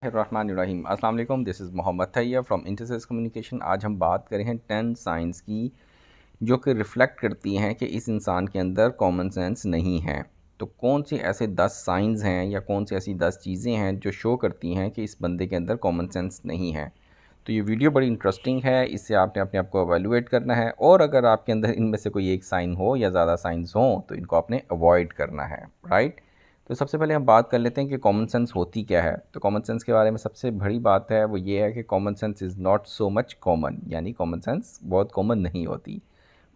रहीम अस्सलाम वालेकुम, this is Mohammad Tayyab from इंटरसेस कम्युनिकेशन। आज हम बात करें हैं 10 साइंस की जो कि रिफ़्लेक्ट करती हैं कि इस इंसान के अंदर कॉमन सेंस नहीं है। तो कौन से ऐसे 10 साइंस हैं या कौन सी ऐसी 10 चीज़ें हैं जो शो करती हैं कि इस बंदे के अंदर कॉमन सेंस नहीं है। तो ये वीडियो बड़ी इंटरेस्टिंग है, इससे आपने अपने आप को एवेलुएट करना है और अगर आपके अंदर इनमें से कोई एक साइन हो या ज़्यादा साइंस हों तो इनको आपने अवॉइड करना है, राइट। तो सबसे पहले हम बात कर लेते हैं कि कॉमन सेंस होती क्या है। तो कॉमन सेंस के बारे में सबसे बड़ी बात है वो ये है कि common sense is not so much common, यानी कॉमन सेंस बहुत कॉमन नहीं होती।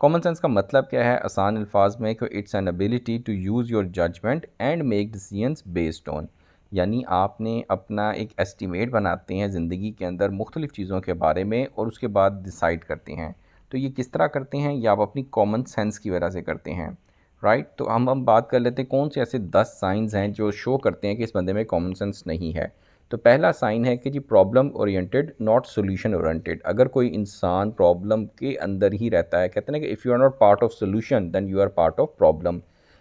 कॉमन सेंस का मतलब क्या है आसान अल्फाज में कि it's an ability to use your judgement and make decisions based on, यानी आपने अपना एक एस्टिमेट बनाते हैं ज़िंदगी के अंदर मुख्तलिफ़ चीज़ों के बारे में और उसके बाद डिसाइड करते हैं। तो ये किस तरह करते हैं, या आप अपनी कॉमन सेंस की वजह से करते हैं, राइट। तो हम बात कर लेते हैं कौन से ऐसे 10 साइंस हैं जो शो करते हैं कि इस बंदे में कॉमन सेंस नहीं है। तो पहला साइन है कि जी problem oriented not solution oriented. अगर कोई इंसान प्रॉब्लम के अंदर ही रहता है, कहते हैं कि if you are not part of solution then you are part of problem.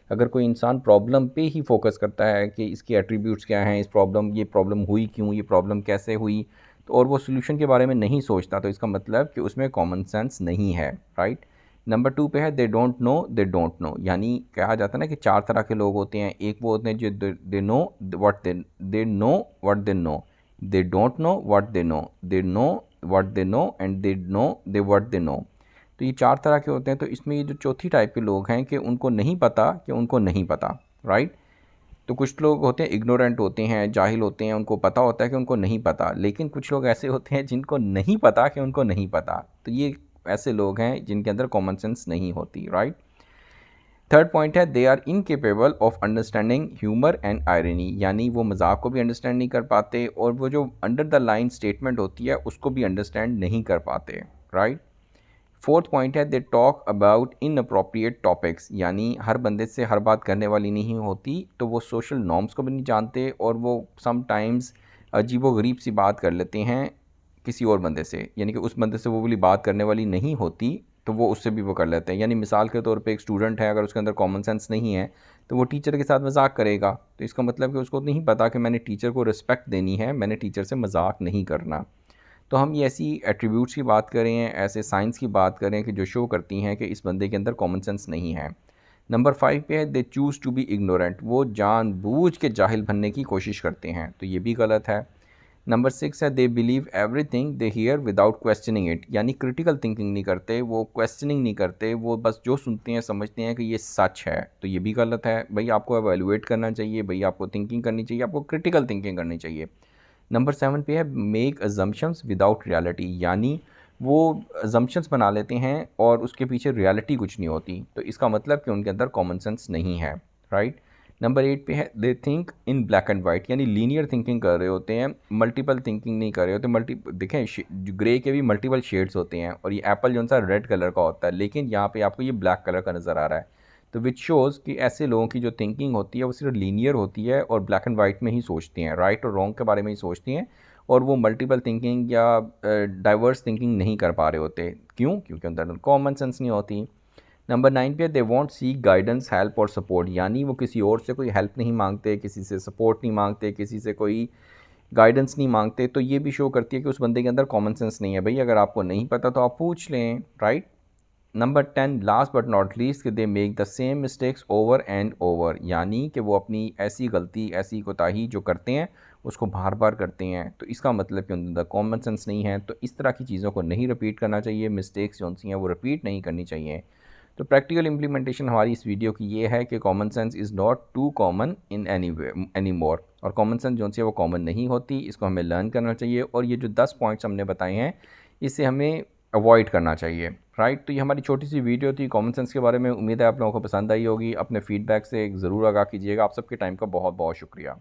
अगर कोई इंसान प्रॉब्लम पे ही फोकस करता है कि इसके एट्रीब्यूट्स क्या हैं, इस प्रॉब्लम ये प्रॉब्लम हुई क्यों, ये प्रॉब्लम कैसे हुई, तो और वो सॉल्यूशन के बारे में नहीं सोचता, तो इसका मतलब कि उसमें कॉमन सेंस नहीं है, राइट। नंबर 2 पे है दे डोंट नो, यानी कहा जाता है ना कि 4 तरह के लोग होते हैं। एक वो होते हैं जो they know what they know what they know, they don't know what they know what they know and they what they know. तो ये 4 तरह के होते हैं। तो इसमें ये जो चौथी टाइप के लोग हैं कि उनको नहीं पता कि उनको नहीं पता, राइट। तो कुछ लोग होते हैं इग्नोरेंट होते हैं, जाहिल होते हैं, उनको पता होता है कि उनको नहीं पता, लेकिन कुछ लोग ऐसे होते हैं जिनको नहीं पता कि उनको नहीं पता। तो ये ऐसे लोग हैं जिनके अंदर कॉमन सेंस नहीं होती, राइट। थर्ड पॉइंट है they are incapable of understanding humour and irony, यानी वो मजाक को भी अंडरस्टैंड नहीं कर पाते और वो जो अंडर द लाइन स्टेटमेंट होती है उसको भी अंडरस्टैंड नहीं कर पाते, राइट। फोर्थ पॉइंट है they talk about in appropriate topics, यानी हर बंदे से हर बात करने वाली नहीं होती, तो वो सोशल नॉर्म्स को भी नहीं जानते और वो समटाइम्स अजीबो गरीब सी बात कर लेते हैं किसी और बंदे से, यानी कि उस बंदे से वो वाली बात करने वाली नहीं होती तो वो उससे भी वो कर लेते हैं। यानी मिसाल के तौर पे एक स्टूडेंट है, अगर उसके अंदर कॉमन सेंस नहीं है तो वो टीचर के साथ मजाक करेगा, तो इसका मतलब कि उसको नहीं पता कि मैंने टीचर को रिस्पेक्ट देनी है, मैंने टीचर से मजाक नहीं करना। तो हम ये ऐसी एट्रीब्यूट्स की बात करें, ऐसे साइंस की बात करें कि जो शो करती हैं कि इस बंदे के अंदर कॉमन सेंस नहीं है। नंबर 5 पे है दे चूज़ टू बी इग्नोरेंट, वो जानबूझ के जाहिल बनने की कोशिश करते हैं, तो ये भी गलत है। नंबर 6 है they believe everything they hear without questioning it, यानी क्रिटिकल थिंकिंग नहीं करते, वो क्वेश्चनिंग नहीं करते, वो बस जो सुनते हैं समझते हैं कि ये सच है, तो ये भी गलत है। भाई आपको एवेलुएट करना चाहिए, भाई आपको थिंकिंग करनी चाहिए, आपको क्रिटिकल थिंकिंग करनी चाहिए। नंबर 7 पे है मेक अजम्पशंस विदाउट रियलिटी, यानी वो अजम्पशंस बना लेते हैं और उसके पीछे रियलिटी कुछ नहीं होती, तो इसका मतलब कि उनके अंदर कॉमन सेंस नहीं है, राइट। नंबर 8 पे है they think in black and white, यानी लीनियर थिंकिंग कर रहे होते हैं, मल्टीपल थिंकिंग नहीं कर रहे होते। देखें ग्रे के भी मल्टीपल शेड्स होते हैं और ये एप्पल जो सा रेड कलर का होता है, लेकिन यहाँ पे आपको ये ब्लैक कलर का नज़र आ रहा है, तो विच शोज़ कि ऐसे लोगों की जो थिंकिंग होती है वो सिर्फ लीनियर होती है और ब्लैक एंड वाइट में ही सोचते हैं, राइट और रॉन्ग के बारे में ही सोचती हैं, और वो मल्टीपल थिंकिंग या डाइवर्स थिंकिंग नहीं कर पा रहे होते। क्यों? क्योंकि उनके कॉमन सेंस नहीं होती। नंबर 9 पे they want seek guidance help और सपोर्ट, यानी वो किसी और से कोई हेल्प नहीं मांगते, किसी से सपोर्ट नहीं मांगते, किसी से कोई गाइडेंस नहीं मांगते, तो ये भी शो करती है कि उस बंदे के अंदर कॉमन सेंस नहीं है। भाई अगर आपको नहीं पता तो आप पूछ लें, right. Number 10 last but not least कि they make the same mistakes over and over, यानी कि वो अपनी ऐसी गलती ऐसी कोताही जो करते हैं उसको बार बार करते हैं, तो इसका मतलब कि उनके अंदर कॉमन सेंस नहीं है। तो इस तरह की चीज़ों को नहीं रिपीट करना चाहिए, मिस्टेक्स जो सी हैं वो रिपीट नहीं करनी चाहिए। तो प्रैक्टिकल इम्प्लीमेंटेशन हमारी इस वीडियो की ये है कि common sense is not too common in any more, और कॉमन सेंस जो सी है वो कॉमन नहीं होती, इसको हमें लर्न करना चाहिए और ये जो 10 पॉइंट्स हमने बताए हैं इससे हमें अवॉइड करना चाहिए, राइट। तो ये हमारी छोटी सी वीडियो थी कॉमन सेंस के बारे में, उम्मीद है आप लोगों को पसंद आई होगी। अपने फीडबैक से ज़रूर आगाह कीजिएगा। आप सबके टाइम का बहुत बहुत शुक्रिया।